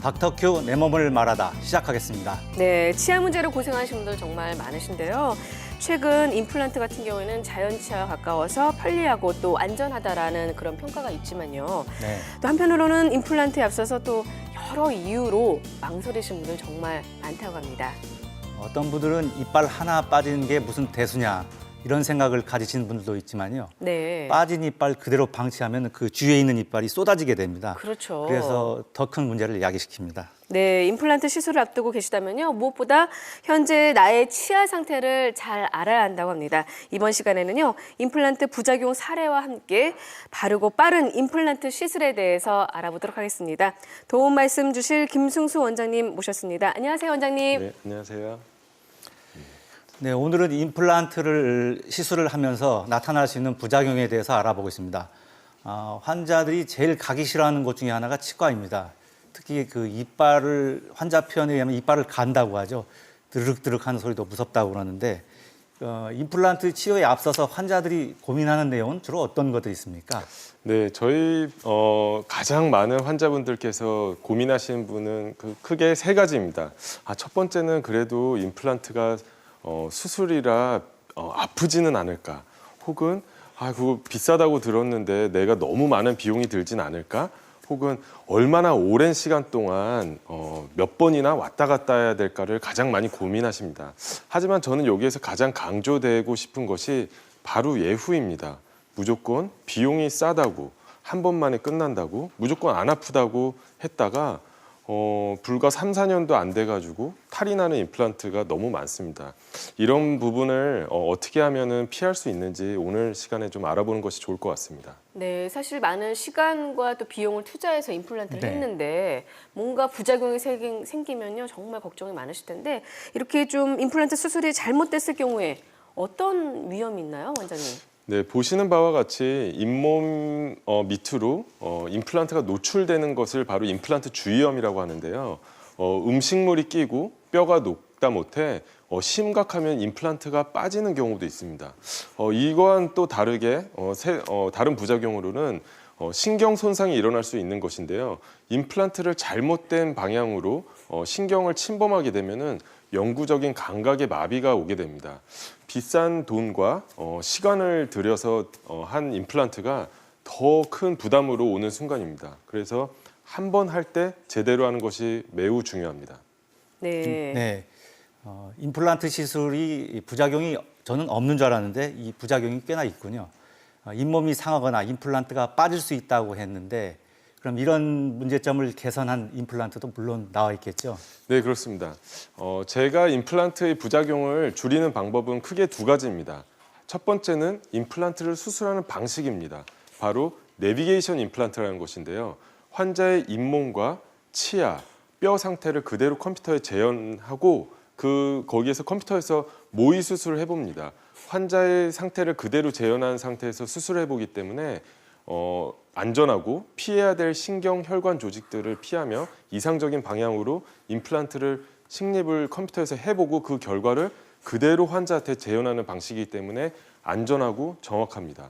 닥터큐 내 몸을 말하다 시작하겠습니다. 네, 치아 문제로 고생하시는 분들 정말 많으신데요. 최근 임플란트 같은 경우에는 자연 치아와 가까워서 편리하고 또 안전하다라는 그런 평가가 있지만요. 네. 또 한편으로는 임플란트에 앞서서 또 여러 이유로 망설이시는 분들 정말 많다고 합니다. 어떤 분들은 이빨 하나 빠지는 게 무슨 대수냐 이런 생각을 가지시는 분들도 있지만요. 네. 빠진 이빨 그대로 방치하면 그 주위에 있는 이빨이 쏟아지게 됩니다. 그렇죠. 그래서 더 큰 문제를 야기시킵니다. 네, 임플란트 시술을 앞두고 계시다면요. 무엇보다 현재 나의 치아 상태를 잘 알아야 한다고 합니다. 이번 시간에는요. 임플란트 부작용 사례와 함께 바르고 빠른 임플란트 시술에 대해서 알아보도록 하겠습니다. 도움 말씀 주실 김승수 원장님 모셨습니다. 안녕하세요, 원장님. 네, 안녕하세요. 네, 오늘은 임플란트를 시술을 하면서 나타날 수 있는 부작용에 대해서 알아보고 있습니다. 환자들이 제일 가기 싫어하는 것 중에 하나가 치과입니다. 특히 그 이빨을 환자 표현에 의하면 이빨을 간다고 하죠. 드륵드륵 하는 소리도 무섭다고 그러는데 임플란트 치료에 앞서서 환자들이 고민하는 내용은 주로 어떤 것들이 있습니까? 네, 저희 가장 많은 환자분들께서 고민하시는 분은 크게 세 가지입니다. 첫 번째는 그래도 임플란트가 수술이라 아프지는 않을까? 혹은 그거 비싸다고 들었는데 내가 너무 많은 비용이 들진 않을까? 혹은 얼마나 오랜 시간 동안 몇 번이나 왔다 갔다 해야 될까를 가장 많이 고민하십니다. 하지만 저는 여기에서 가장 강조되고 싶은 것이 바로 예후입니다. 무조건 비용이 싸다고, 한 번만에 끝난다고, 무조건 안 아프다고 했다가 불과 3, 4년도 안 돼가지고 탈이 나는 임플란트가 너무 많습니다. 이런 부분을 어떻게 하면은 피할 수 있는지 오늘 시간에 좀 알아보는 것이 좋을 것 같습니다. 네, 사실 많은 시간과 또 비용을 투자해서 임플란트를 네. 했는데 뭔가 부작용이 생기면요 정말 걱정이 많으실 텐데 이렇게 좀 임플란트 수술이 잘못됐을 경우에 어떤 위험이 있나요, 원장님? 네, 보시는 바와 같이 잇몸 밑으로 임플란트가 노출되는 것을 바로 임플란트 주위염이라고 하는데요. 음식물이 끼고 뼈가 녹다 못해 심각하면 임플란트가 빠지는 경우도 있습니다. 이거와는 또 다르게 다른 부작용으로는 신경 손상이 일어날 수 있는 것인데요. 임플란트를 잘못된 방향으로 신경을 침범하게 되면은 영구적인 감각의 마비가 오게 됩니다. 비싼 돈과 시간을 들여서 한 임플란트가 더 큰 부담으로 오는 순간입니다. 그래서 한 번 할 때 제대로 하는 것이 매우 중요합니다. 네. 네. 임플란트 시술이 부작용이 저는 없는 줄 알았는데 이 부작용이 꽤나 있군요. 잇몸이 상하거나 임플란트가 빠질 수 있다고 했는데 그럼 이런 문제점을 개선한 임플란트도 물론 나와 있겠죠? 네, 그렇습니다. 제가 임플란트의 부작용을 줄이는 방법은 크게 두 가지입니다. 첫 번째는 임플란트를 수술하는 방식입니다. 바로 내비게이션 임플란트라는 것인데요. 환자의 잇몸과 치아, 뼈 상태를 그대로 컴퓨터에 재현하고 거기에서 컴퓨터에서 모의 수술을 해봅니다. 환자의 상태를 그대로 재현한 상태에서 수술을 해보기 때문에 안전하고 피해야 될 신경, 혈관 조직들을 피하며 이상적인 방향으로 임플란트를 식립을 컴퓨터에서 해보고 그 결과를 그대로 환자한테 재현하는 방식이기 때문에 안전하고 정확합니다.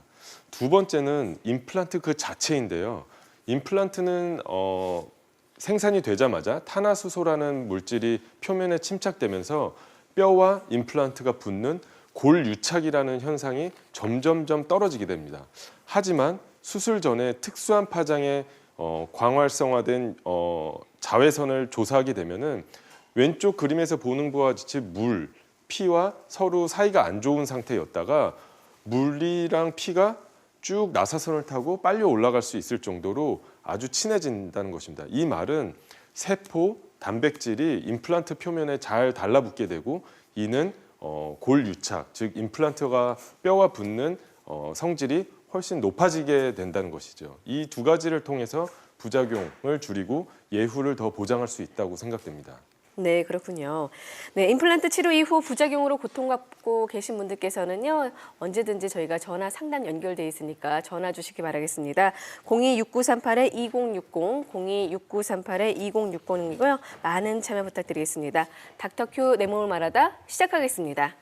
두 번째는 임플란트 그 자체인데요. 임플란트는 생산이 되자마자 탄화수소라는 물질이 표면에 침착되면서 뼈와 임플란트가 붙는 골유착이라는 현상이 점점점 떨어지게 됩니다. 하지만 수술 전에 특수한 파장의 광활성화된 자외선을 조사하게 되면은 왼쪽 그림에서 보는 바와 같이 물, 피와 서로 사이가 안 좋은 상태였다가 물이랑 피가 쭉 나사선을 타고 빨리 올라갈 수 있을 정도로 아주 친해진다는 것입니다. 이 말은 세포, 단백질이 임플란트 표면에 잘 달라붙게 되고 이는 골유착, 즉 임플란트가 뼈와 붙는 성질이 훨씬 높아지게 된다는 것이죠. 이 두 가지를 통해서 부작용을 줄이고 예후를 더 보장할 수 있다고 생각됩니다. 네, 그렇군요. 네, 임플란트 치료 이후 부작용으로 고통받고 계신 분들께서는요, 언제든지 저희가 전화 상담 연결돼 있으니까 전화 주시기 바라겠습니다. 026938-2060, 026938-2060이고요. 많은 참여 부탁드리겠습니다. 닥터큐 내 몸을 말하다 시작하겠습니다.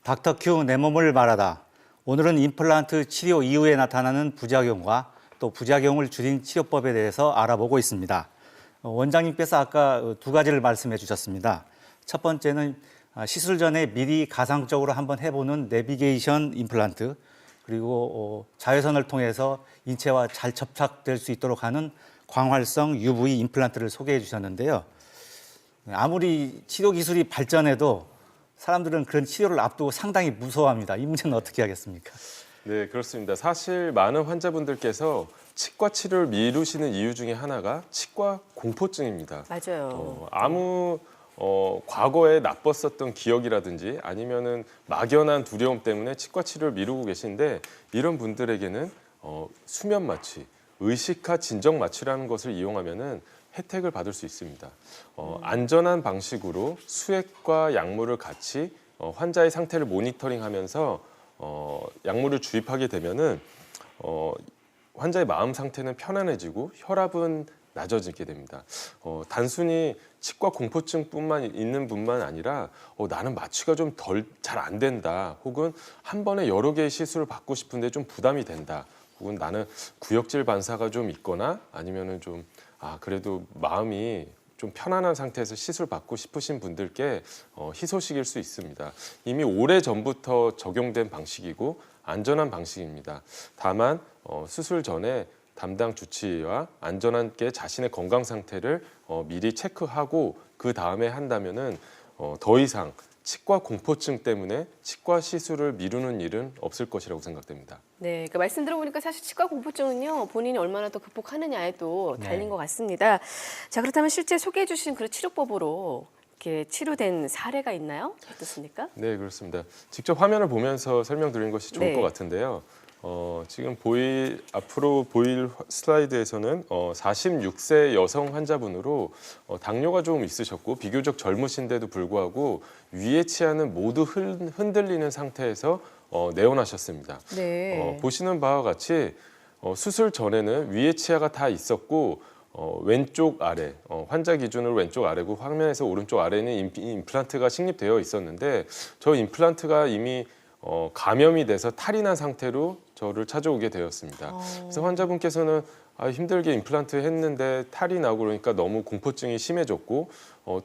닥터 큐 내 몸을 말하다. 오늘은 임플란트 치료 이후에 나타나는 부작용과 또 부작용을 줄인 치료법에 대해서 알아보고 있습니다. 원장님께서 아까 두 가지를 말씀해 주셨습니다. 첫 번째는 시술 전에 미리 가상적으로 한번 해보는 내비게이션 임플란트, 그리고 자외선을 통해서 인체와 잘 접착될 수 있도록 하는 광활성 UV 임플란트를 소개해 주셨는데요. 아무리 치료 기술이 발전해도 사람들은 그런 치료를 앞두고 상당히 무서워합니다. 이 문제는 어떻게 하겠습니까? 네, 그렇습니다. 사실 많은 환자분들께서 치과 치료를 미루시는 이유 중에 하나가 치과 공포증입니다. 맞아요. 아무 과거에 나빴었던 기억이라든지 아니면은 막연한 두려움 때문에 치과 치료를 미루고 계신데 이런 분들에게는 수면 마취, 의식화 진정 마취라는 것을 이용하면은 혜택을 받을 수 있습니다. 안전한 방식으로 수액과 약물을 같이 환자의 상태를 모니터링하면서 약물을 주입하게 되면은 환자의 마음 상태는 편안해지고 혈압은 낮아지게 됩니다. 단순히 치과 공포증뿐만 있는 분만 아니라 나는 마취가 좀 잘 안 된다, 혹은 한 번에 여러 개의 시술을 받고 싶은데 좀 부담이 된다, 혹은 나는 구역질 반사가 좀 있거나 아니면은 좀 그래도 마음이 좀 편안한 상태에서 시술 받고 싶으신 분들께 희소식일 수 있습니다. 이미 오래 전부터 적용된 방식이고 안전한 방식입니다. 다만 수술 전에 담당 주치의와 안전하게 자신의 건강 상태를 미리 체크하고 그 다음에 한다면은 더 이상 치과 공포증 때문에 치과 시술을 미루는 일은 없을 것이라고 생각됩니다. 네, 그러니까 말씀 들어보니까 사실 치과 공포증은요, 본인이 얼마나 더 극복하느냐에 또 달린 네. 것 같습니다. 자, 그렇다면 실제 소개해 주신 그 치료법으로 이렇게 치료된 사례가 있나요? 어떻습니까? 네, 그렇습니다. 직접 화면을 보면서 설명드리는 것이 좋을 네. 것 같은데요. 지금 앞으로 보일 슬라이드에서는 46세 여성 환자분으로 당뇨가 좀 있으셨고 비교적 젊으신데도 불구하고 위의 치아는 모두 흔들리는 상태에서 내원하셨습니다. 네. 보시는 바와 같이 수술 전에는 위의 치아가 다 있었고 왼쪽 아래, 환자 기준으로 왼쪽 아래고 화면에서 오른쪽 아래는 임플란트가 식립되어 있었는데 저 임플란트가 이미 감염이 돼서 탈이 난 상태로 저를 찾아오게 되었습니다. 그래서 환자분께서는 힘들게 임플란트 했는데 탈이 나고 그러니까 너무 공포증이 심해졌고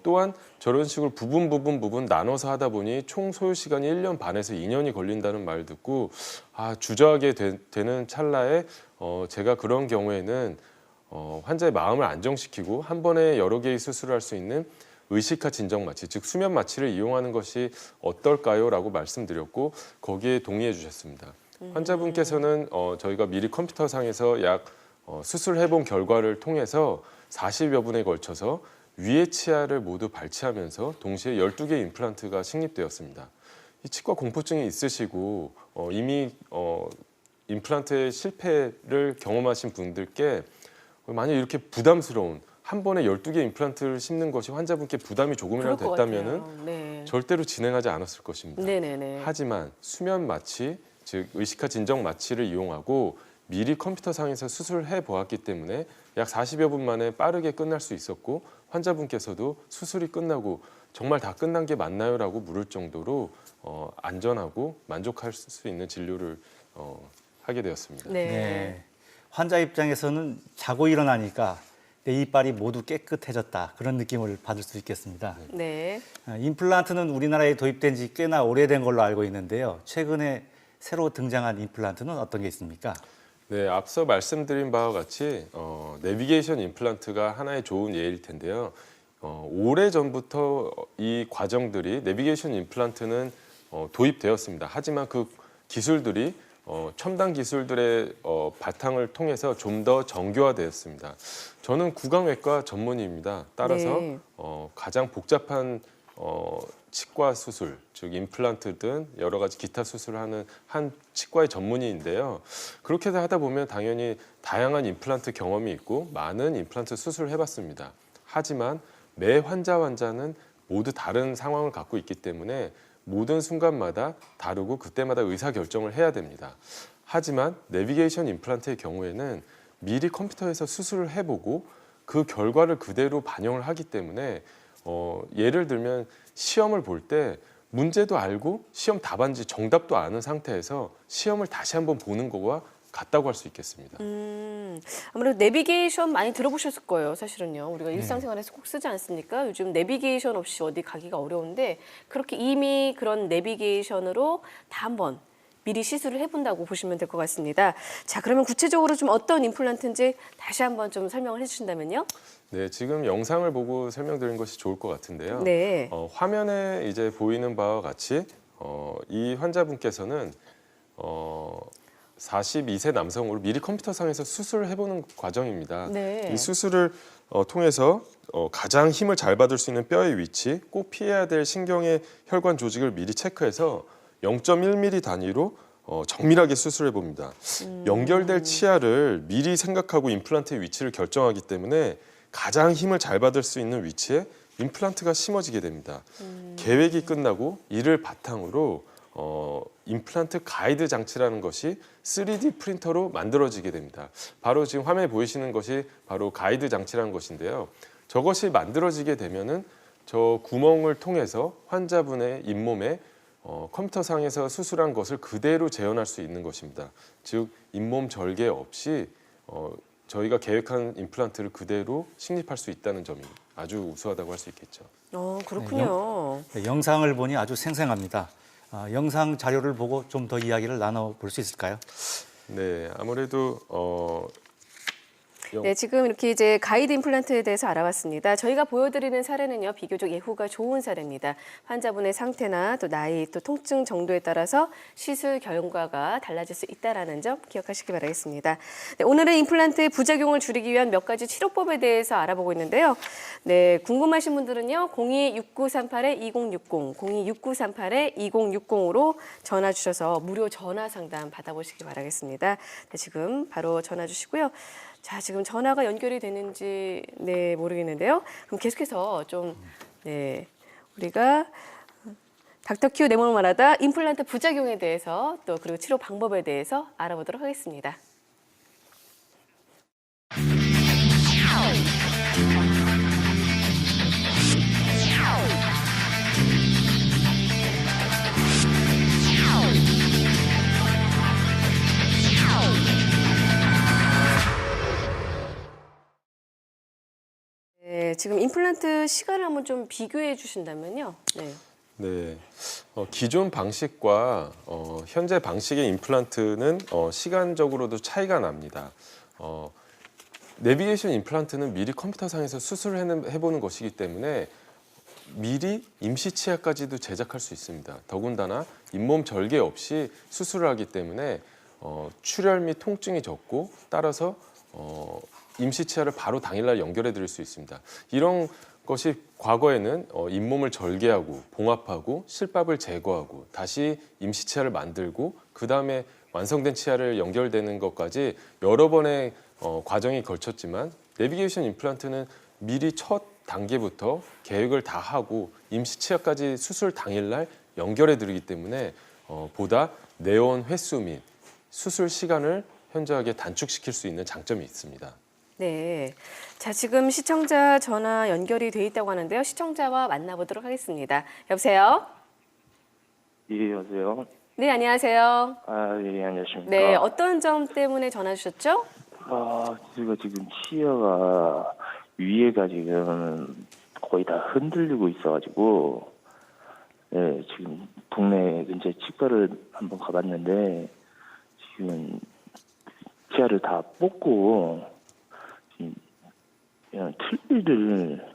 또한 저런 식으로 부분 나눠서 하다 보니 총 소요 시간이 1년 반에서 2년이 걸린다는 말 듣고 주저하게 되는 찰나에 제가 그런 경우에는 환자의 마음을 안정시키고 한 번에 여러 개의 수술을 할 수 있는 의식화 진정 마취, 즉 수면 마취를 이용하는 것이 어떨까요? 라고 말씀드렸고 거기에 동의해 주셨습니다. 환자분께서는 저희가 미리 컴퓨터상에서 약 수술해본 결과를 통해서 40여 분에 걸쳐서 위의 치아를 모두 발치하면서 동시에 12개의 임플란트가 식립되었습니다. 이 치과 공포증이 있으시고 이미 임플란트의 실패를 경험하신 분들께 만약 이렇게 부담스러운 한 번에 12개 임플란트를 심는 것이 환자분께 부담이 조금이라도 그럴 것 됐다면은 같아요. 네. 절대로 진행하지 않았을 것입니다. 네네네. 하지만 수면 마취, 즉 의식화 진정 마취를 이용하고 미리 컴퓨터상에서 수술을 해 보았기 때문에 약 40여 분 만에 빠르게 끝날 수 있었고 환자분께서도 수술이 끝나고 정말 다 끝난 게 맞나요라고 물을 정도로 안전하고 만족할 수 있는 진료를 하게 되었습니다. 네. 네. 환자 입장에서는 자고 일어나니까 내 이빨이 모두 깨끗해졌다, 그런 느낌을 받을 수 있겠습니다. 네. 임플란트는 우리나라에 도입된 지 꽤나 오래된 걸로 알고 있는데요. 최근에 새로 등장한 임플란트는 어떤 게 있습니까? 네, 앞서 말씀드린 바와 같이 내비게이션 임플란트가 하나의 좋은 예일 텐데요. 오래 전부터 이 과정들이 내비게이션 임플란트는 도입되었습니다. 하지만 그 기술들이 첨단 기술들의 바탕을 통해서 좀 더 정교화되었습니다. 저는 구강외과 전문의입니다. 따라서 네. 가장 복잡한 치과 수술, 즉 임플란트든 여러 가지 기타 수술을 하는 한 치과의 전문의인데요. 그렇게 하다 보면 당연히 다양한 임플란트 경험이 있고 많은 임플란트 수술을 해봤습니다. 하지만 매 환자는 모두 다른 상황을 갖고 있기 때문에 모든 순간마다 다르고 그때마다 의사결정을 해야 됩니다. 하지만 내비게이션 임플란트의 경우에는 미리 컴퓨터에서 수술을 해보고 그 결과를 그대로 반영을 하기 때문에 예를 들면 시험을 볼 때 문제도 알고 시험 답안지 정답도 아는 상태에서 시험을 다시 한번 보는 거와 같다고 할 수 있겠습니다. 아무래도 내비게이션 많이 들어보셨을 거예요, 사실은요. 우리가 일상생활에서 꼭 쓰지 않습니까? 요즘 내비게이션 없이 어디 가기가 어려운데 그렇게 이미 그런 내비게이션으로 다 한번 미리 시술을 해본다고 보시면 될 것 같습니다. 자, 그러면 구체적으로 좀 어떤 임플란트인지 다시 한번 좀 설명을 해주신다면요. 네, 지금 영상을 보고 설명드린 것이 좋을 것 같은데요. 네. 화면에 이제 보이는 바와 같이 이 환자분께서는 42세 남성으로 미리 컴퓨터상에서 수술을 해보는 과정입니다. 네. 이 수술을 통해서 가장 힘을 잘 받을 수 있는 뼈의 위치, 꼭 피해야 될 신경의 혈관 조직을 미리 체크해서 0.1mm 단위로 정밀하게 수술해 봅니다. 연결될 치아를 미리 생각하고 임플란트의 위치를 결정하기 때문에 가장 힘을 잘 받을 수 있는 위치에 임플란트가 심어지게 됩니다. 계획이 끝나고 이를 바탕으로 임플란트 가이드 장치라는 것이 3D 프린터로 만들어지게 됩니다. 바로 지금 화면에 보이시는 것이 바로 가이드 장치라는 것인데요. 저것이 만들어지게 되면은 저 구멍을 통해서 환자분의 잇몸에 컴퓨터상에서 수술한 것을 그대로 재현할 수 있는 것입니다. 즉 잇몸 절개 없이 저희가 계획한 임플란트를 그대로 식립할 수 있다는 점이 아주 우수하다고 할 수 있겠죠. 그렇군요. 네, 영상을 보니 아주 생생합니다. 영상 자료를 보고 좀 더 이야기를 나눠볼 수 있을까요? 네, 아무래도 네, 지금 이렇게 이제 가이드 임플란트에 대해서 알아봤습니다. 저희가 보여드리는 사례는요, 비교적 예후가 좋은 사례입니다. 환자분의 상태나 또 나이, 또 통증 정도에 따라서 시술 결과가 달라질 수 있다는 점 기억하시기 바라겠습니다. 네, 오늘은 임플란트의 부작용을 줄이기 위한 몇 가지 치료법에 대해서 알아보고 있는데요. 네, 궁금하신 분들은요, 026938-2060, 026938-2060으로 전화 주셔서 무료 전화 상담 받아보시기 바라겠습니다. 네, 지금 바로 전화 주시고요. 자, 지금 전화가 연결이 되는지 모르겠는데요. 그럼 계속해서 좀 우리가 닥터큐 내 몸을 말하다 임플란트 부작용에 대해서 또 그리고 치료 방법에 대해서 알아보도록 하겠습니다. 네, 지금 임플란트 시간을 한번 좀 비교해 주신다면요. 네. 네, 기존 방식과 현재 방식의 임플란트는 시간적으로도 차이가 납니다. 내비게이션 임플란트는 미리 컴퓨터상에서 수술을 해보는 것이기 때문에 미리 임시 치아까지도 제작할 수 있습니다. 더군다나 잇몸 절개 없이 수술을 하기 때문에 출혈 및 통증이 적고 따라서 임시 치아를 바로 당일날 연결해 드릴 수 있습니다. 이런 것이 과거에는 잇몸을 절개하고 봉합하고 실밥을 제거하고 다시 임시 치아를 만들고 그 다음에 완성된 치아를 연결되는 것까지 여러 번의 과정이 걸쳤지만 내비게이션 임플란트는 미리 첫 단계부터 계획을 다 하고 임시 치아까지 수술 당일날 연결해 드리기 때문에 보다 내원 횟수 및 수술 시간을 현저하게 단축시킬 수 있는 장점이 있습니다. 네. 자, 지금 시청자 전화 연결이 돼 있다고 하는데요. 시청자와 만나보도록 하겠습니다. 여보세요? 예, 여보세요? 네, 안녕하세요. 예, 안녕하십니까? 네, 어떤 점 때문에 전화 주셨죠? 제가 지금 치아가 위에가 지금 거의 다 흔들리고 있어가지고, 네, 지금 동네 근처 치과를 한번 가봤는데, 지금 치아를 다 뽑고, 지금 그냥 틀니를,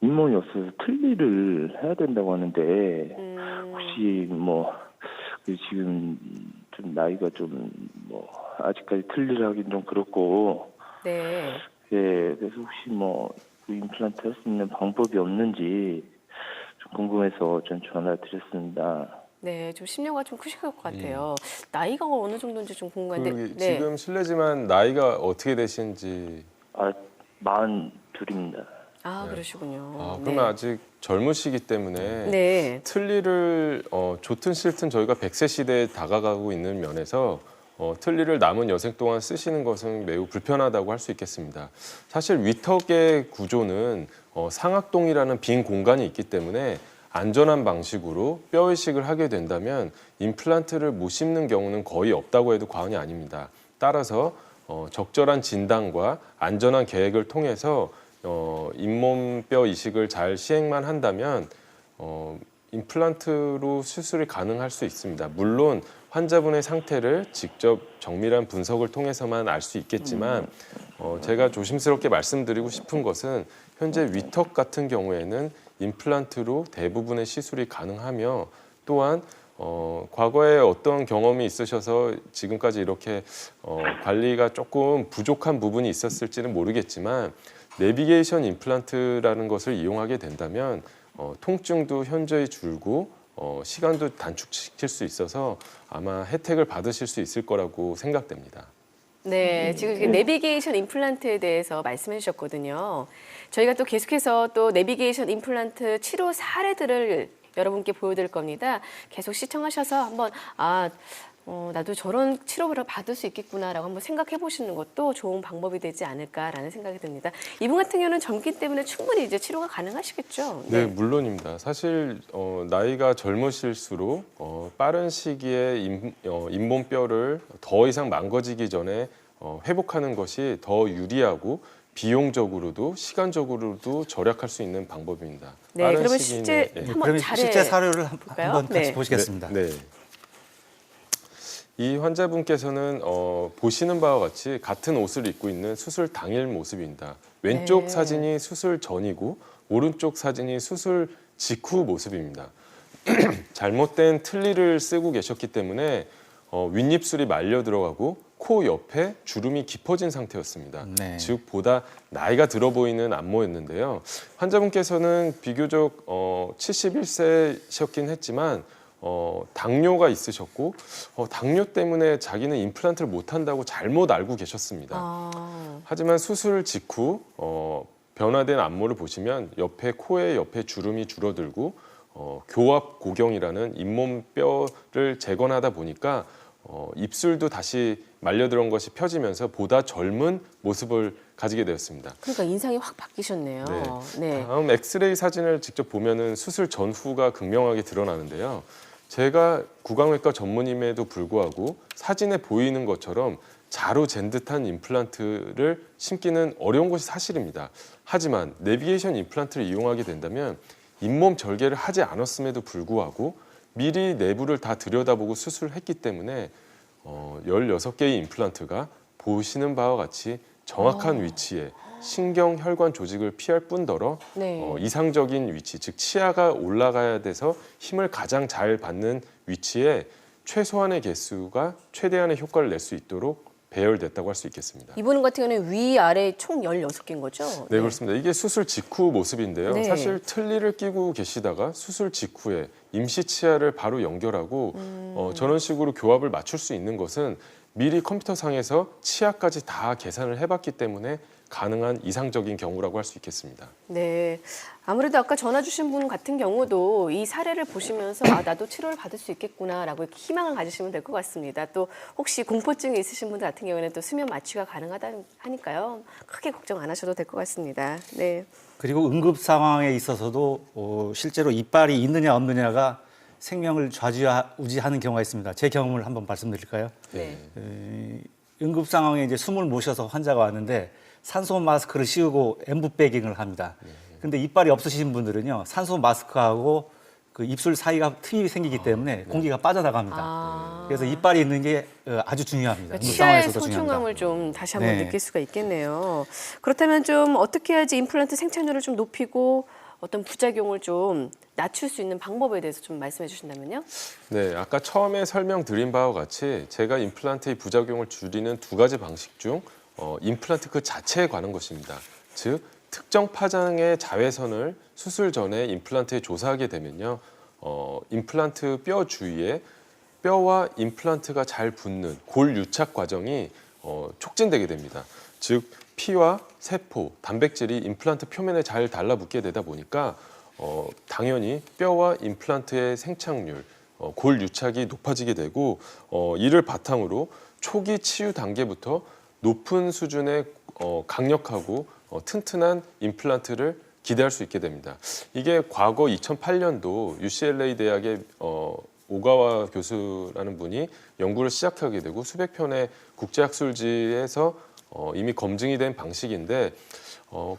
잇몸이 없어서 틀니를 해야 된다고 하는데, 혹시 지금 좀 나이가 아직까지 틀니를 하긴 좀 그렇고, 네. 예, 그래서 혹시 그 임플란트 할 수 있는 방법이 없는지 좀 궁금해서 전 전화 드렸습니다. 네, 좀 심려가 좀 크실 것 같아요. 나이가 어느 정도인지 좀 궁금한데. 네. 지금 실례지만 나이가 어떻게 되신지. 42입니다. 아, 그러시군요. 그러면 네. 아직 젊으시기 때문에 네. 틀니를 좋든 싫든 저희가 100세 시대에 다가가고 있는 면에서 틀니를 남은 여생 동안 쓰시는 것은 매우 불편하다고 할 수 있겠습니다. 사실 위턱의 구조는 상악동이라는 빈 공간이 있기 때문에 안전한 방식으로 뼈 이식을 하게 된다면 임플란트를 못 심는 경우는 거의 없다고 해도 과언이 아닙니다. 따라서 적절한 진단과 안전한 계획을 통해서 잇몸뼈 이식을 잘 시행만 한다면 임플란트로 수술이 가능할 수 있습니다. 물론 환자분의 상태를 직접 정밀한 분석을 통해서만 알 수 있겠지만 제가 조심스럽게 말씀드리고 싶은 것은 현재 위턱 같은 경우에는 임플란트로 대부분의 시술이 가능하며 또한 과거에 어떤 경험이 있으셔서 지금까지 이렇게 관리가 조금 부족한 부분이 있었을지는 모르겠지만 내비게이션 임플란트라는 것을 이용하게 된다면 통증도 현저히 줄고 시간도 단축시킬 수 있어서 아마 혜택을 받으실 수 있을 거라고 생각됩니다. 네, 지금 이렇게 내비게이션 임플란트에 대해서 말씀해 주셨거든요. 저희가 또 계속해서 또 내비게이션 임플란트 치료 사례들을 여러분께 보여드릴 겁니다. 계속 시청하셔서 한번 나도 저런 치료를 받을 수 있겠구나라고 한번 생각해 보시는 것도 좋은 방법이 되지 않을까라는 생각이 듭니다. 이분 같은 경우는 젊기 때문에 충분히 이제 치료가 가능하시겠죠? 네, 물론입니다. 사실 나이가 젊으실수록 빠른 시기에 잇몸뼈를 더 이상 망가지기 전에 회복하는 것이 더 유리하고 비용적으로도 시간적으로도 절약할 수 있는 방법입니다. 네, 빠른 그러면 시기 실제 내에, 한번 그러면 잘해 실제 사료를 볼까요? 한번 같이 네. 보시겠습니다. 네. 이 환자분께서는 보시는 바와 같이 같은 옷을 입고 있는 수술 당일 모습입니다. 왼쪽 네. 사진이 수술 전이고 오른쪽 사진이 수술 직후 모습입니다. 잘못된 틀니를 쓰고 계셨기 때문에 윗입술이 말려 들어가고 코 옆에 주름이 깊어진 상태였습니다. 네. 즉 보다 나이가 들어 보이는 안모였는데요. 환자분께서는 비교적 71세셨긴 했지만 당뇨가 있으셨고 당뇨 때문에 자기는 임플란트를 못한다고 잘못 알고 계셨습니다. 하지만 수술 직후 변화된 안모를 보시면 옆에 코의 옆에 주름이 줄어들고 교합 고경이라는 잇몸뼈를 재건하다 보니까 입술도 다시 말려들어온 것이 펴지면서 보다 젊은 모습을 가지게 되었습니다. 그러니까 인상이 확 바뀌셨네요. 네. 다음 엑스레이 사진을 직접 보면은 수술 전후가 극명하게 드러나는데요. 제가 구강외과 전문임에도 불구하고 사진에 보이는 것처럼 자로 잰 듯한 임플란트를 심기는 어려운 것이 사실입니다. 하지만 내비게이션 임플란트를 이용하게 된다면 잇몸 절개를 하지 않았음에도 불구하고 미리 내부를 다 들여다보고 수술을 했기 때문에 16개의 임플란트가 보시는 바와 같이 정확한 위치에 신경 혈관 조직을 피할 뿐더러 네. 이상적인 위치, 즉 치아가 올라가야 돼서 힘을 가장 잘 받는 위치에 최소한의 개수가 최대한의 효과를 낼 수 있도록 배열됐다고 할 수 있겠습니다. 이분 같은 경우는 위아래 총 16개인 거죠? 네, 그렇습니다. 이게 수술 직후 모습인데요. 네. 사실 틀니를 끼고 계시다가 수술 직후에 임시 치아를 바로 연결하고 저런 식으로 교합을 맞출 수 있는 것은 미리 컴퓨터상에서 치아까지 다 계산을 해봤기 때문에 가능한 이상적인 경우라고 할 수 있겠습니다. 네. 아무래도 아까 전화 주신 분 같은 경우도 이 사례를 보시면서 나도 치료를 받을 수 있겠구나라고 이렇게 희망을 가지시면 될 것 같습니다. 또 혹시 공포증이 있으신 분들 같은 경우에는 또 수면 마취가 가능하다 하니까요. 크게 걱정 안 하셔도 될 것 같습니다. 네. 그리고 응급 상황에 있어서도 실제로 이빨이 있느냐 없느냐가 생명을 좌지우지하는 경우가 있습니다. 제 경험을 한번 말씀드릴까요? 네. 응급 상황에 이제 숨을 못 쉬어서 환자가 왔는데 산소 마스크를 씌우고 엠브백잉을 합니다. 근데 이빨이 없으신 분들은요, 산소 마스크하고 그 입술 사이가 틈이 생기기 때문에 공기가 빠져나갑니다. 그래서 이빨이 있는 게 아주 중요합니다. 응급 치아의 상황에서도 소중함을 좀 다시 한번 네. 느낄 수가 있겠네요. 그렇다면 좀 어떻게 해야지 임플란트 생착률을 좀 높이고 어떤 부작용을 좀 낮출 수 있는 방법에 대해서 좀 말씀해 주신다면요. 네, 아까 처음에 설명드린 바와 같이 제가 임플란트의 부작용을 줄이는 두 가지 방식 중 임플란트 그 자체에 관한 것입니다. 즉 특정 파장의 자외선을 수술 전에 임플란트에 조사하게 되면요, 임플란트 뼈 주위에 뼈와 임플란트가 잘 붙는 골 유착 과정이 촉진되게 됩니다. 즉 피와 세포, 단백질이 임플란트 표면에 잘 달라붙게 되다 보니까 당연히 뼈와 임플란트의 생착률, 골 유착이 높아지게 되고 이를 바탕으로 초기 치유 단계부터 높은 수준의 강력하고 튼튼한 임플란트를 기대할 수 있게 됩니다. 이게 과거 2008년도 UCLA 대학의 오가와 교수라는 분이 연구를 시작하게 되고 수백 편의 국제학술지에서 이미 검증이 된 방식인데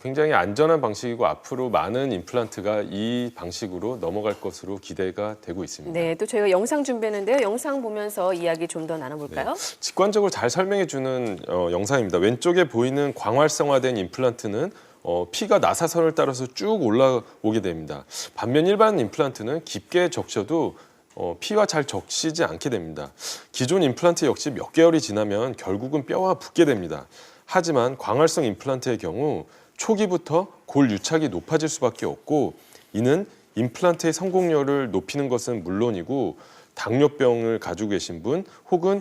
굉장히 안전한 방식이고 앞으로 많은 임플란트가 이 방식으로 넘어갈 것으로 기대가 되고 있습니다. 네, 또 저희가 영상 준비했는데요. 영상 보면서 이야기 좀 더 나눠볼까요? 직관적으로 잘 설명해주는 영상입니다. 왼쪽에 보이는 광활성화된 임플란트는 피가 나사선을 따라서 쭉 올라오게 됩니다. 반면 일반 임플란트는 깊게 적셔도 피와 잘 적시지 않게 됩니다. 기존 임플란트 역시 몇 개월이 지나면 결국은 뼈와 붙게 됩니다. 하지만 광활성 임플란트의 경우 초기부터 골 유착이 높아질 수밖에 없고 이는 임플란트의 성공률을 높이는 것은 물론이고 당뇨병을 가지고 계신 분 혹은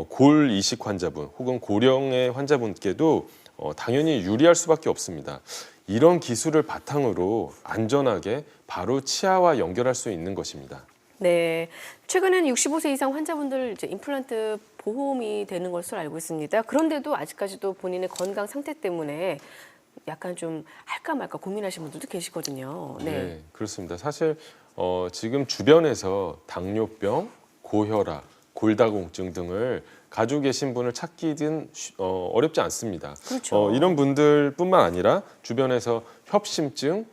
골 이식 환자분 혹은 고령의 환자분께도 당연히 유리할 수밖에 없습니다. 이런 기술을 바탕으로 안전하게 바로 치아와 연결할 수 있는 것입니다. 네, 최근에는 65세 이상 환자분들 이제 임플란트 보험이 되는 것으로 알고 있습니다. 그런데도 아직까지도 본인의 건강 상태 때문에 약간 좀 할까 말까 고민하시는 분들도 계시거든요. 네, 그렇습니다. 사실 지금 주변에서 당뇨병, 고혈압, 골다공증 등을 가지고 계신 분을 찾기는 어렵지 않습니다. 그렇죠. 이런 분들뿐만 아니라 주변에서 협심증,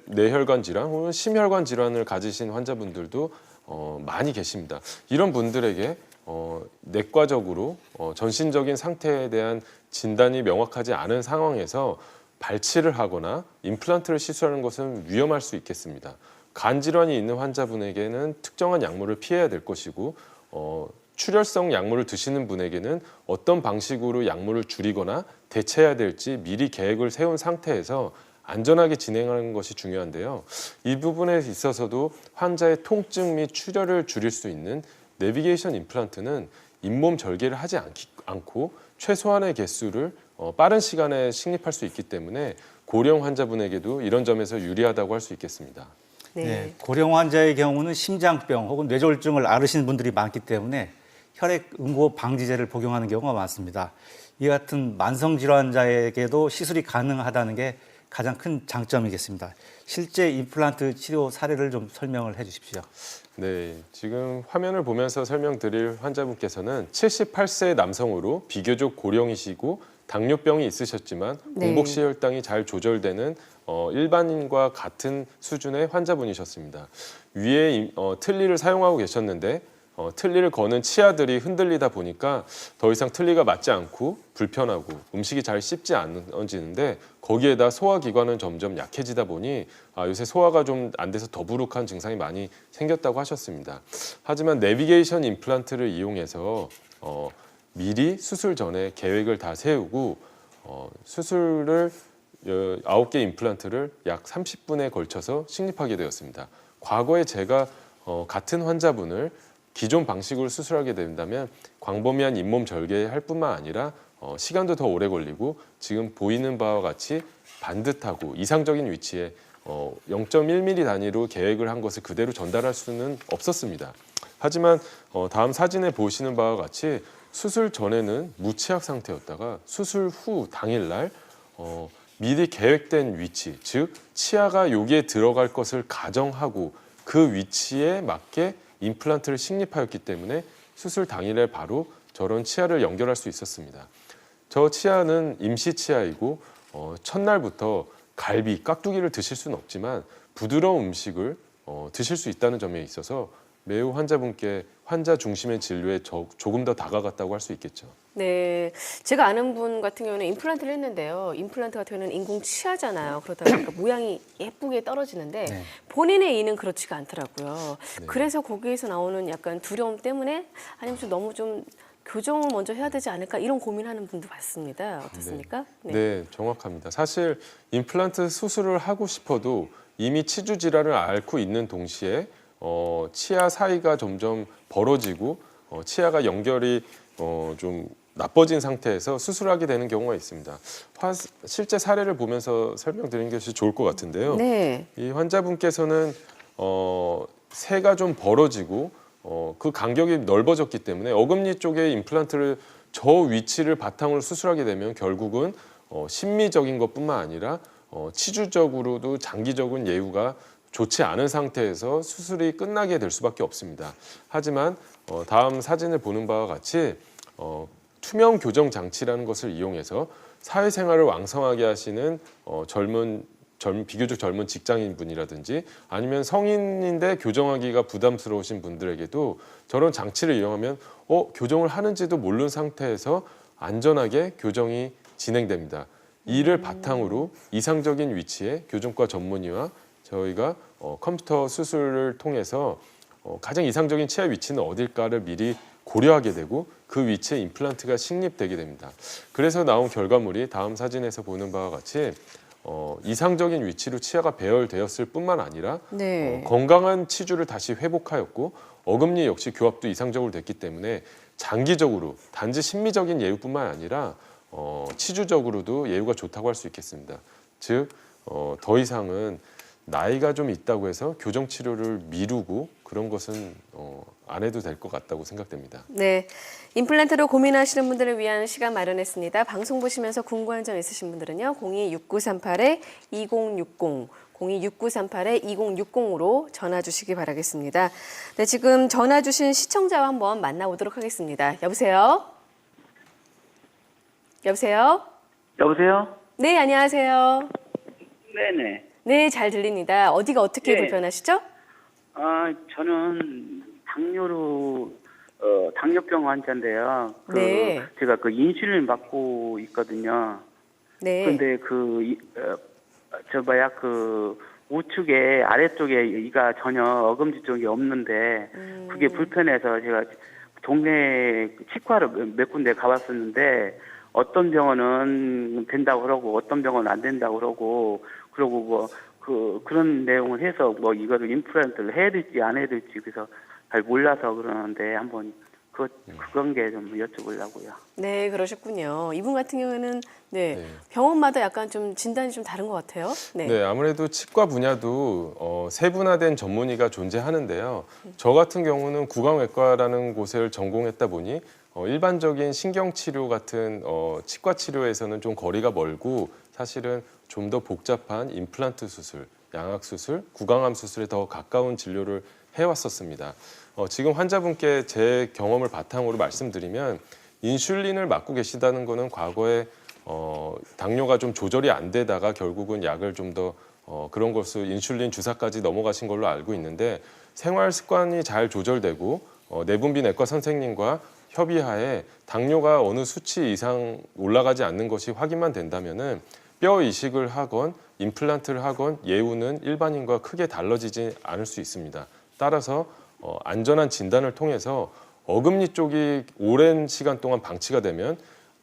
뇌혈관 질환 혹은 심혈관 질환을 가지신 환자분들도 많이 계십니다. 이런 분들에게 내과적으로 전신적인 상태에 대한 진단이 명확하지 않은 상황에서 발치를 하거나 임플란트를 시술하는 것은 위험할 수 있겠습니다. 간 질환이 있는 환자분에게는 특정한 약물을 피해야 될 것이고 출혈성 약물을 드시는 분에게는 어떤 방식으로 약물을 줄이거나 대체해야 될지 미리 계획을 세운 상태에서 안전하게 진행하는 것이 중요한데요. 이 부분에 있어서도 환자의 통증 및 출혈을 줄일 수 있는 내비게이션 임플란트는 잇몸 절개를 하지 않고 최소한의 개수를 빠른 시간에 식립할 수 있기 때문에 고령 환자분에게도 이런 점에서 유리하다고 할 수 있겠습니다. 네. 네, 고령 환자의 경우는 심장병 혹은 뇌졸중을 앓으시는 분들이 많기 때문에 혈액 응고 방지제를 복용하는 경우가 많습니다. 이 같은 만성 질환자에게도 시술이 가능하다는 게 가장 큰 장점이겠습니다. 실제 임플란트 치료 사례를 좀 설명을 해 주십시오. 네, 지금 화면을 보면서 설명드릴 환자분께서는 78세 남성으로 비교적 고령이시고 당뇨병이 있으셨지만 네. 공복시 혈당이 잘 조절되는 일반인과 같은 수준의 환자분이셨습니다. 위에 틀니를 사용하고 계셨는데 틀니를 거는 치아들이 흔들리다 보니까 더 이상 틀니가 맞지 않고 불편하고 음식이 잘 씹지 않아지는데 거기에다 소화기관은 점점 약해지다 보니 요새 소화가 좀 안 돼서 더부룩한 증상이 많이 생겼다고 하셨습니다. 하지만 내비게이션 임플란트를 이용해서 미리 수술 전에 계획을 다 세우고 수술을 9개 임플란트를 약 30분에 걸쳐서 식립하게 되었습니다. 과거에 제가 같은 환자분을 기존 방식으로 수술하게 된다면 광범위한 잇몸 절개할 뿐만 아니라 시간도 더 오래 걸리고 지금 보이는 바와 같이 반듯하고 이상적인 위치에 0.1mm 단위로 계획을 한 것을 그대로 전달할 수는 없었습니다. 하지만 다음 사진에 보시는 바와 같이 수술 전에는 무치약 상태였다가 수술 후 당일날 미리 계획된 위치, 즉 치아가 여기에 들어갈 것을 가정하고 그 위치에 맞게 임플란트를 식립하였기 때문에 수술 당일에 바로 저런 치아를 연결할 수 있었습니다. 저 치아는 임시 치아이고 첫날부터 갈비, 깍두기를 드실 수는 없지만 부드러운 음식을 드실 수 있다는 점에 있어서 매우 환자분께 환자 중심의 진료에 조금 더 다가갔다고 할 수 있겠죠. 네, 제가 아는 분 같은 경우는 임플란트를 했는데요. 임플란트 같은 경우는 인공 치아잖아요. 그러다 보니까 모양이 예쁘게 떨어지는데 네. 본인의 이는 그렇지가 않더라고요. 네. 그래서 거기에서 나오는 약간 두려움 때문에 아니면 좀 너무 좀 교정을 먼저 해야 되지 않을까 이런 고민하는 분도 많습니다. 어떻습니까? 네, 정확합니다. 사실 임플란트 수술을 하고 싶어도 이미 치주 질환을 앓고 있는 동시에 치아 사이가 점점 벌어지고 치아가 연결이 좀 나빠진 상태에서 수술하게 되는 경우가 있습니다. 실제 사례를 보면서 설명드리는 것이 좋을 것 같은데요. 네. 이 환자분께서는 새가 좀 벌어지고 그 간격이 넓어졌기 때문에 어금니 쪽에 임플란트를 저 위치를 바탕으로 수술하게 되면 결국은 심미적인 것뿐만 아니라 치주적으로도 장기적인 예후가 좋지 않은 상태에서 수술이 끝나게 될 수밖에 없습니다. 하지만 다음 사진을 보는 바와 같이 투명 교정 장치라는 것을 이용해서 사회생활을 왕성하게 하시는 비교적 젊은 직장인분이라든지 아니면 성인인데 교정하기가 부담스러우신 분들에게도 저런 장치를 이용하면 교정을 하는지도 모르는 상태에서 안전하게 교정이 진행됩니다. 이를 바탕으로 이상적인 위치에 교정과 전문의와 저희가 컴퓨터 수술을 통해서 가장 이상적인 치아 위치는 어딜까를 미리 고려하게 되고 그 위치에 임플란트가 식립되게 됩니다. 그래서 나온 결과물이 다음 사진에서 보는 바와 같이 이상적인 위치로 치아가 배열되었을 뿐만 아니라 네. 건강한 치주를 다시 회복하였고 어금니 역시 교합도 이상적으로 됐기 때문에 장기적으로 단지 심미적인 예후뿐만 아니라 치주적으로도 예후가 좋다고 할 수 있겠습니다. 즉, 더 이상은 나이가 좀 있다고 해서 교정 치료를 미루고 그런 것은 안 해도 될 것 같다고 생각됩니다. 네, 임플란트로 고민하시는 분들을 위한 시간 마련했습니다. 방송 보시면서 궁금한 점 있으신 분들은요. 026938-2060, 026938-2060으로 전화 주시기 바라겠습니다. 네, 지금 전화 주신 시청자와 한번 만나보도록 하겠습니다. 여보세요? 여보세요? 여보세요? 네, 안녕하세요. 네네. 네, 잘 들립니다. 어디가 어떻게 네. 불편하시죠? 저는 당뇨병 환자인데요. 네. 제가 인슐린 맞고 있거든요. 네. 근데 우측에 아래쪽에 이가 전혀 어금니 쪽이 없는데 그게 불편해서 제가 동네 치과를 몇 군데 가봤었는데 어떤 병원은 된다고 그러고 어떤 병원은 안 된다고 그러고 그런 내용을 해서 이거를 임플란트를 해야 될지 안 해야 될지 그래서 잘 몰라서 그러는데 한번 그런 게 좀 여쭤보려고요. 네, 그러셨군요. 이분 같은 경우는 네. 병원마다 약간 좀 진단이 좀 다른 것 같아요. 네, 아무래도 치과 분야도 세분화된 전문의가 존재하는데요. 저 같은 경우는 구강외과라는 곳을 전공했다 보니 일반적인 신경치료 같은 치과 치료에서는 좀 거리가 멀고 사실은 좀 더 복잡한 임플란트 수술, 양악 수술, 구강암 수술에 더 가까운 진료를 해왔었습니다. 지금 환자분께 제 경험을 바탕으로 말씀드리면 인슐린을 맞고 계시다는 거는 과거에 당뇨가 좀 조절이 안 되다가 결국은 약을 좀 더 그런 것을 인슐린 주사까지 넘어가신 걸로 알고 있는데 생활 습관이 잘 조절되고 내분비 내과 선생님과 협의하에 당뇨가 어느 수치 이상 올라가지 않는 것이 확인만 된다면은 뼈 이식을 하건 임플란트를 하건 예후는 일반인과 크게 달라지지 않을 수 있습니다. 따라서 안전한 진단을 통해서 어금니 쪽이 오랜 시간 동안 방치가 되면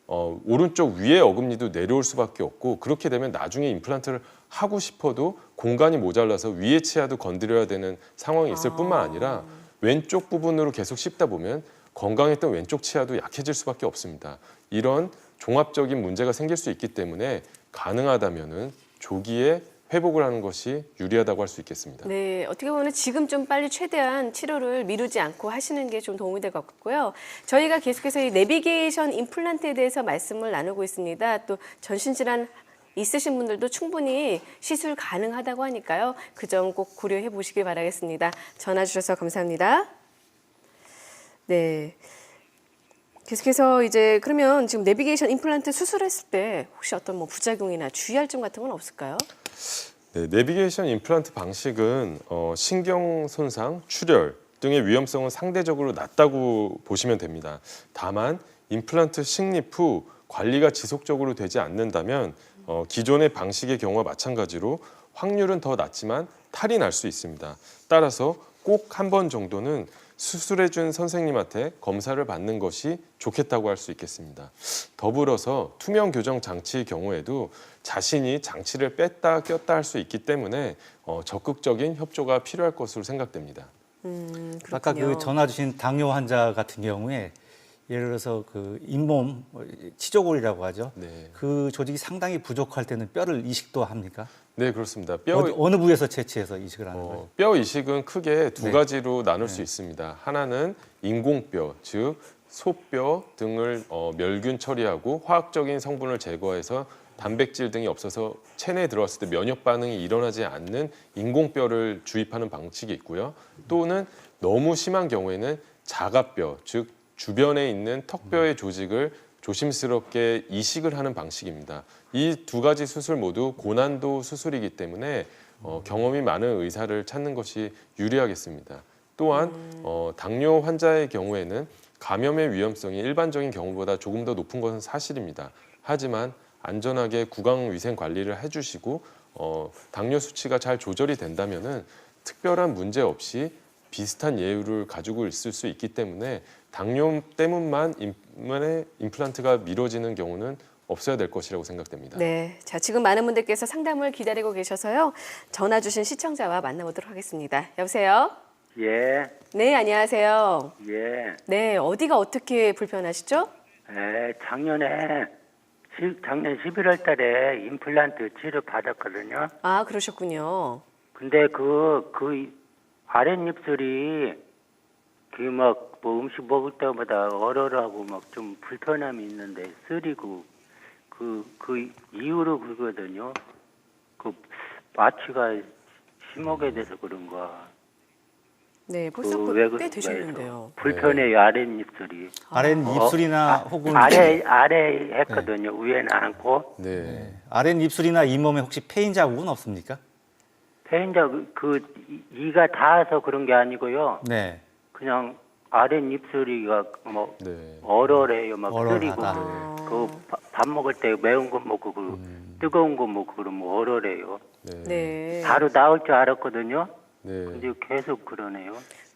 오른쪽 위에 어금니도 내려올 수밖에 없고 그렇게 되면 나중에 임플란트를 하고 싶어도 공간이 모자라서 위에 치아도 건드려야 되는 상황이 있을 뿐만 아니라 왼쪽 부분으로 계속 씹다 보면 건강했던 왼쪽 치아도 약해질 수밖에 없습니다. 이런 종합적인 문제가 생길 수 있기 때문에 가능하다면은 조기에 회복을 하는 것이 유리하다고 할 수 있겠습니다. 네, 어떻게 보면 지금 좀 빨리 최대한 치료를 미루지 않고 하시는 게 좀 도움이 될 것 같고요. 저희가 계속해서 이 내비게이션 임플란트에 대해서 말씀을 나누고 있습니다. 또 전신질환 있으신 분들도 충분히 시술 가능하다고 하니까요. 그 점 꼭 고려해 보시길 바라겠습니다. 전화 주셔서 감사합니다. 네. 계속해서 이제 그러면 지금 내비게이션 임플란트 수술했을 때 혹시 어떤 부작용이나 주의할 점 같은 건 없을까요? 네, 내비게이션 임플란트 방식은 신경 손상, 출혈 등의 위험성은 상대적으로 낮다고 보시면 됩니다. 다만 임플란트 식립 후 관리가 지속적으로 되지 않는다면 기존의 방식의 경우와 마찬가지로 확률은 더 낮지만 탈이 날 수 있습니다. 따라서 꼭 한 번 정도는 수술해준 선생님한테 검사를 받는 것이 좋겠다고 할 수 있겠습니다. 더불어서 투명 교정 장치의 경우에도 자신이 장치를 뺐다 꼈다 할 수 있기 때문에 적극적인 협조가 필요할 것으로 생각됩니다. 아까 그 전화 주신 당뇨 환자 같은 경우에 예를 들어서 그 잇몸 치조골이라고 하죠. 네. 그 조직이 상당히 부족할 때는 뼈를 이식도 합니까? 네, 그렇습니다. 어느 부위에서 채취해서 이식을 하는 거예요? 뼈 이식은 크게 두 네. 가지로 나눌 수 있습니다. 하나는 인공뼈, 즉 소뼈 등을 멸균 처리하고 화학적인 성분을 제거해서 단백질 등이 없어서 체내에 들어왔을 때 면역 반응이 일어나지 않는 인공뼈를 주입하는 방식이 있고요. 또는 너무 심한 경우에는 자가뼈, 즉 주변에 있는 턱뼈의 조직을 조심스럽게 이식을 하는 방식입니다. 이 두 가지 수술 모두 고난도 수술이기 때문에 경험이 많은 의사를 찾는 것이 유리하겠습니다. 또한 당뇨 환자의 경우에는 감염의 위험성이 일반적인 경우보다 조금 더 높은 것은 사실입니다. 하지만 안전하게 구강 위생 관리를 해주시고 당뇨 수치가 잘 조절이 된다면은 특별한 문제 없이 비슷한 예후를 가지고 있을 수 있기 때문에 당뇨 때문만 임플란트가 미뤄지는 경우는 없어야 될 것이라고 생각됩니다. 네, 자 지금 많은 분들께서 상담을 기다리고 계셔서요. 전화 주신 시청자와 만나보도록 하겠습니다. 여보세요? 예, 네, 안녕하세요. 예. 네, 어디가 어떻게 불편하시죠? 작년 11월 달에 임플란트 치료 받았거든요. 아, 그러셨군요. 근데 그 아랫입술이 뭐 음식 먹을 때마다 얼얼하고 막 좀 불편함이 있는데 쓰리고 그 이후로 그거든요. 그 마취가 심하게 돼서 그런가. 네, 벌써 왜 꽤 그런가 되셨는데요. 해서 불편해요, 아랫입술이. 아랫입술이나 혹은 아래 했거든요. 위에는 않고. 네. 아랫입술이나 잇몸에 혹시 페인 자국은 없습니까? 폐인자 이가 닿아서 그런 게 아니고요. 네. 그냥 아랫입술이가 뭐 네. 얼얼해요. 막 쓰리고 얼얼하다. 그 밥 먹을 때 매운 거 먹고 뜨거운 거 먹고 그러면 얼얼해요. 네. 네. 바로 나올 줄 알았거든요. 네. 근데 계속 그러네요.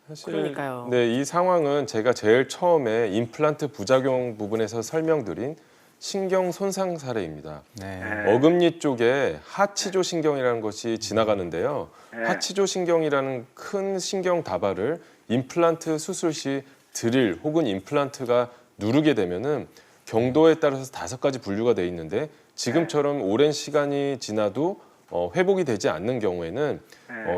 사실 그러니까요. 네, 이 상황은 제가 제일 처음에 임플란트 부작용 부분에서 설명드린 신경 손상 사례입니다. 네. 어금니 쪽에 하치조 신경이라는 것이 지나가는데요. 네. 하치조 신경이라는 큰 신경 다발을 임플란트 수술 시 드릴 혹은 임플란트가 누르게 되면은 경도에 따라서 5가지 분류가 돼 있는데 지금처럼 오랜 시간이 지나도 회복이 되지 않는 경우에는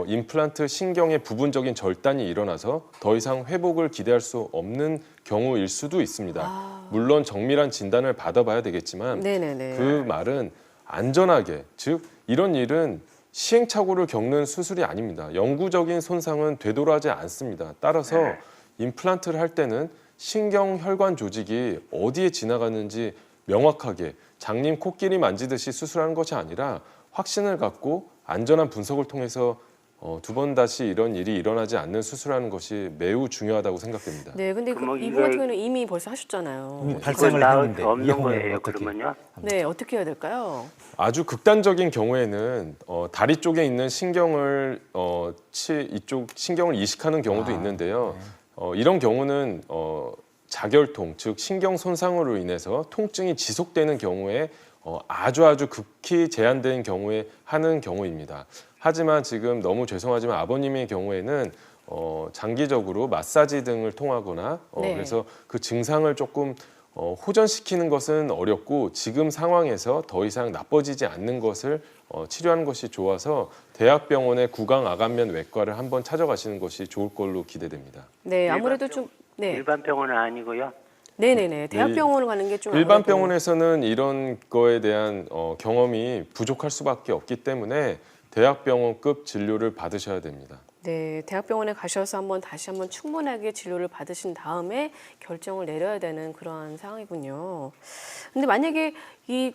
임플란트 신경의 부분적인 절단이 일어나서 더 이상 회복을 기대할 수 없는 경우일 수도 있습니다. 물론 정밀한 진단을 받아봐야 되겠지만 네네네. 그 말은 안전하게, 즉 이런 일은 시행착오를 겪는 수술이 아닙니다. 영구적인 손상은 되돌아가지 않습니다. 따라서 임플란트를 할 때는 신경 혈관 조직이 어디에 지나가는지 명확하게 장님 코끼리 만지듯이 수술하는 것이 아니라 확신을 갖고 안전한 분석을 통해서 2번 다시 이런 일이 일어나지 않는 수술하는 것이 매우 중요하다고 생각됩니다. 네, 근데 그럼 이분 같은 이게- 경우는 이미 벌써 하셨잖아요. 이미 그걸 발생을 나올 했는데 수 없는 이 경우에는 거예요. 어떻게? 그러면요. 네, 어떻게 해야 될까요? 아주 극단적인 경우에는 다리 쪽에 있는 신경을 이쪽 신경을 이식하는 경우도 있는데요. 이런 경우는 자결통, 즉 신경 손상으로 인해서 통증이 지속되는 경우에 아주 극히 제한된 경우에 하는 경우입니다. 하지만 지금 너무 죄송하지만 아버님의 경우에는 장기적으로 마사지 등을 통하거나 네. 그래서 그 증상을 조금 호전시키는 것은 어렵고 지금 상황에서 더 이상 나빠지지 않는 것을 치료하는 것이 좋아서 대학병원의 구강아간면 외과를 한번 찾아가시는 것이 좋을 걸로 기대됩니다. 네, 아무래도 좀 네, 일반 병원은 아니고요. 네네네. 대학병원을 가는 게 좀 일반 아무래도- 병원에서는 이런 거에 대한 경험이 부족할 수밖에 없기 때문에 대학병원급 진료를 받으셔야 됩니다. 네, 대학병원에 가셔서 다시 한번 충분하게 진료를 받으신 다음에 결정을 내려야 되는 그러한 상황이군요. 근데 만약에 이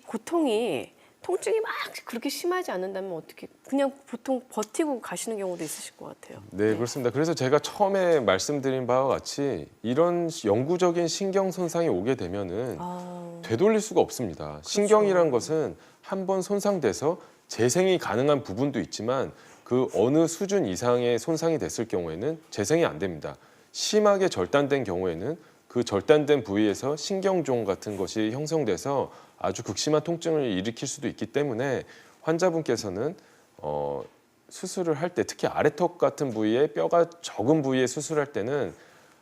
통증이 막 그렇게 심하지 않는다면 어떻게 그냥 보통 버티고 가시는 경우도 있으실 것 같아요. 네, 그렇습니다. 그래서 제가 처음에 말씀드린 바와 같이 이런 영구적인 신경 손상이 오게 되면은 되돌릴 수가 없습니다. 신경이란 것은 한번 손상돼서 재생이 가능한 부분도 있지만 그 어느 수준 이상의 손상이 됐을 경우에는 재생이 안 됩니다. 심하게 절단된 경우에는 그 절단된 부위에서 신경종 같은 것이 형성돼서 아주 극심한 통증을 일으킬 수도 있기 때문에 환자분께서는 수술을 할 때 특히 아래턱 같은 부위에 뼈가 적은 부위에 수술할 때는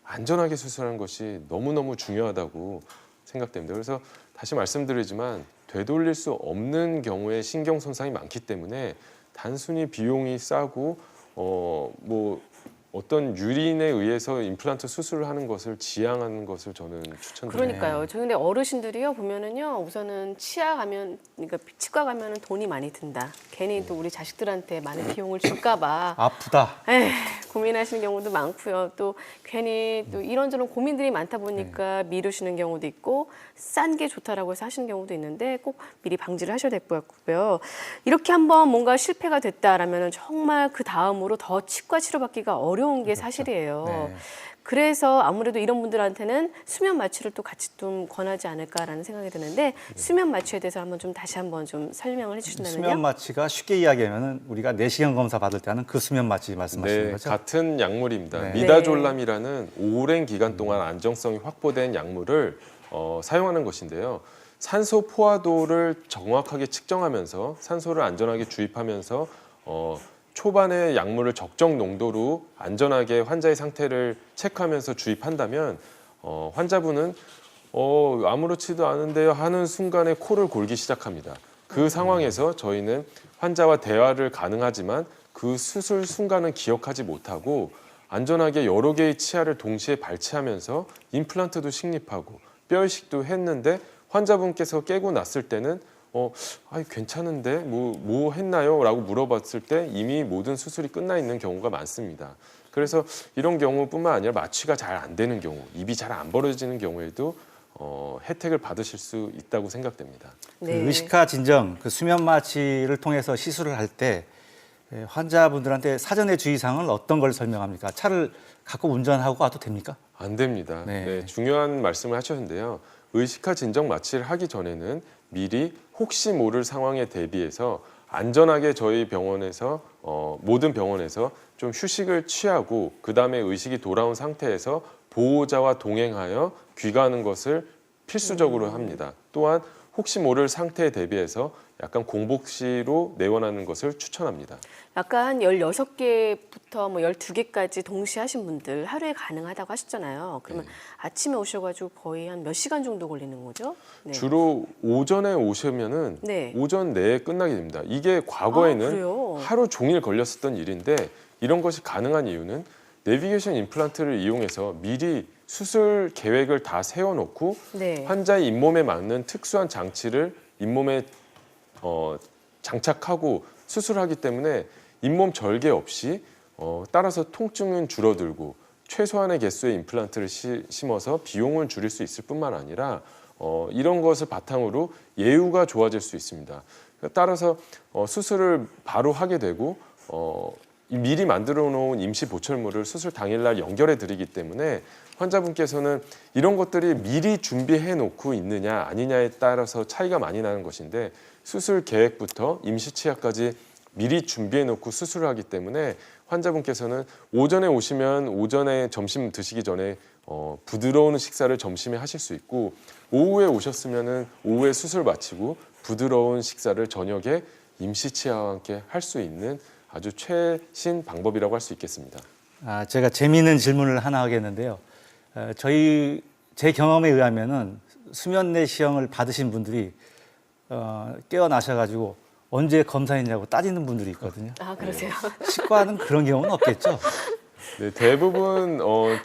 안전하게 수술하는 것이 너무너무 중요하다고 생각됩니다. 그래서 다시 말씀드리지만 되돌릴 수 없는 경우에 신경 손상이 많기 때문에 단순히 비용이 싸고 뭐 어떤 유린에 의해서 임플란트 수술을 하는 것을 지양하는 것을 저는 추천드립니다. 그러니까요. 저 근데 어르신들이요 보면은요 우선은 치아 가면 그러니까 치과 가면은 돈이 많이 든다. 괜히 또 우리 자식들한테 많은 비용을 줄까봐 아프다. 고민하시는 경우도 많고요. 또 괜히 또 이런저런 고민들이 많다 보니까 미루시는 경우도 있고 싼 게 좋다라고 해서 하시는 경우도 있는데 꼭 미리 방지를 하셔야 될 것 같고요. 이렇게 한번 뭔가 실패가 됐다라면은 정말 그 다음으로 더 치과 치료받기가 어려운 게 사실이에요. 네. 그래서 아무래도 이런 분들한테는 수면 마취를 또 같이 좀 권하지 않을까라는 생각이 드는데 수면 마취에 대해서 한번 좀 다시 한번 좀 설명을 해주신다면요. 수면 마취가 쉽게 이야기하면은 우리가 내시경 검사 받을 때 하는 그 수면 마취 말씀하시는 네, 거죠? 같은 약물입니다. 네. 미다졸람이라는 오랜 기간 동안 안정성이 확보된 약물을 사용하는 것인데요. 산소 포화도를 정확하게 측정하면서 산소를 안전하게 주입하면서 초반에 약물을 적정 농도로 안전하게 환자의 상태를 체크하면서 주입한다면 환자분은 아무렇지도 않은데요 하는 순간에 코를 골기 시작합니다. 그 상황에서 저희는 환자와 대화를 가능하지만 그 수술 순간은 기억하지 못하고 안전하게 여러 개의 치아를 동시에 발치하면서 임플란트도 식립하고 뼈 이식도 했는데 환자분께서 깨고 났을 때는 괜찮은데 뭐 했나요? 라고 물어봤을 때 이미 모든 수술이 끝나 있는 경우가 많습니다. 그래서 이런 경우뿐만 아니라 마취가 잘 안 되는 경우, 입이 잘 안 벌어지는 경우에도 혜택을 받으실 수 있다고 생각됩니다. 그 의식화 진정, 그 수면 마취를 통해서 시술을 할 때 환자분들한테 사전에 주의사항을 어떤 걸 설명합니까? 차를 갖고 운전하고 가도 됩니까? 안 됩니다. 네. 네, 중요한 말씀을 하셨는데요. 의식화 진정 마취를 하기 전에는 미리 혹시 모를 상황에 대비해서 안전하게 저희 병원에서 모든 병원에서 좀 휴식을 취하고 그 다음에 의식이 돌아온 상태에서 보호자와 동행하여 귀가하는 것을 필수적으로 합니다. 또한 혹시 모를 상태에 대비해서 약간 공복시로 내원하는 것을 추천합니다. 약간 16개부터 뭐 12개까지 동시에 하신 분들 하루에 가능하다고 하셨잖아요. 그러면 아침에 오셔가지고 거의 한 몇 시간 정도 걸리는 거죠? 네. 주로 오전에 오시면은 네. 오전 내에 끝나게 됩니다. 이게 과거에는 그래요? 하루 종일 걸렸었던 일인데 이런 것이 가능한 이유는 내비게이션 임플란트를 이용해서 미리 수술 계획을 다 세워놓고 네. 환자의 잇몸에 맞는 특수한 장치를 잇몸에 장착하고 수술하기 때문에 잇몸 절개 없이 따라서 통증은 줄어들고 최소한의 개수의 임플란트를 심어서 비용을 줄일 수 있을 뿐만 아니라 이런 것을 바탕으로 예후가 좋아질 수 있습니다. 따라서 수술을 바로 하게 되고 미리 만들어 놓은 임시 보철물을 수술 당일날 연결해 드리기 때문에 환자분께서는 이런 것들이 미리 준비해 놓고 있느냐 아니냐에 따라서 차이가 많이 나는 것인데 수술 계획부터 임시 치아까지 미리 준비해 놓고 수술을 하기 때문에 환자분께서는 오전에 오시면 오전에 점심 드시기 전에 부드러운 식사를 점심에 하실 수 있고 오후에 오셨으면은 오후에 수술 마치고 부드러운 식사를 저녁에 임시 치아와 함께 할 수 있는 아주 최신 방법이라고 할 수 있겠습니다. 제가 재미있는 질문을 하나 하겠는데요. 제 경험에 의하면은 수면 내시경을 받으신 분들이 깨어나셔가지고 언제 검사했냐고 따지는 분들이 있거든요. 아, 그러세요? 치과는 그런 경우는 없겠죠? 네, 대부분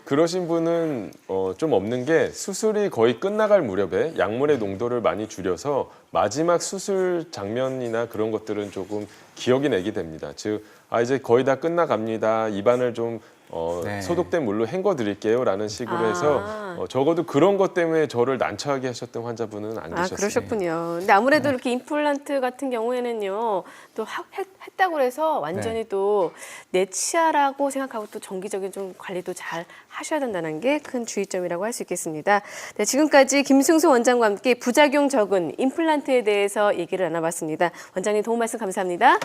그러신 분은 좀 없는 게 수술이 거의 끝나갈 무렵에 약물의 농도를 많이 줄여서 마지막 수술 장면이나 그런 것들은 조금 기억이 나게 됩니다. 즉, 이제 거의 다 끝나갑니다. 입안을 좀 네. 소독된 물로 헹궈 드릴게요 라는 식으로 해서 적어도 그런 것 때문에 저를 난처하게 하셨던 환자분은 안 계셨어요. 그러셨군요. 근데 아무래도 이렇게 임플란트 같은 경우에는요, 또 했다고 해서 완전히 또 내 치아라고 생각하고 또 정기적인 좀 관리도 잘 하셔야 된다는 게 큰 주의점이라고 할 수 있겠습니다. 네, 지금까지 김승수 원장과 함께 부작용 적은 임플란트에 대해서 얘기를 나눠봤습니다. 원장님 도움 말씀 감사합니다.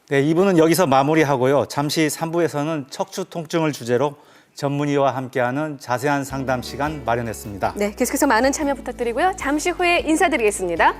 네, 2부는 여기서 마무리하고요. 잠시 3부에서는 척추 통증을 주제로 전문의와 함께하는 자세한 상담 시간 마련했습니다. 네, 계속해서 많은 참여 부탁드리고요. 잠시 후에 인사드리겠습니다.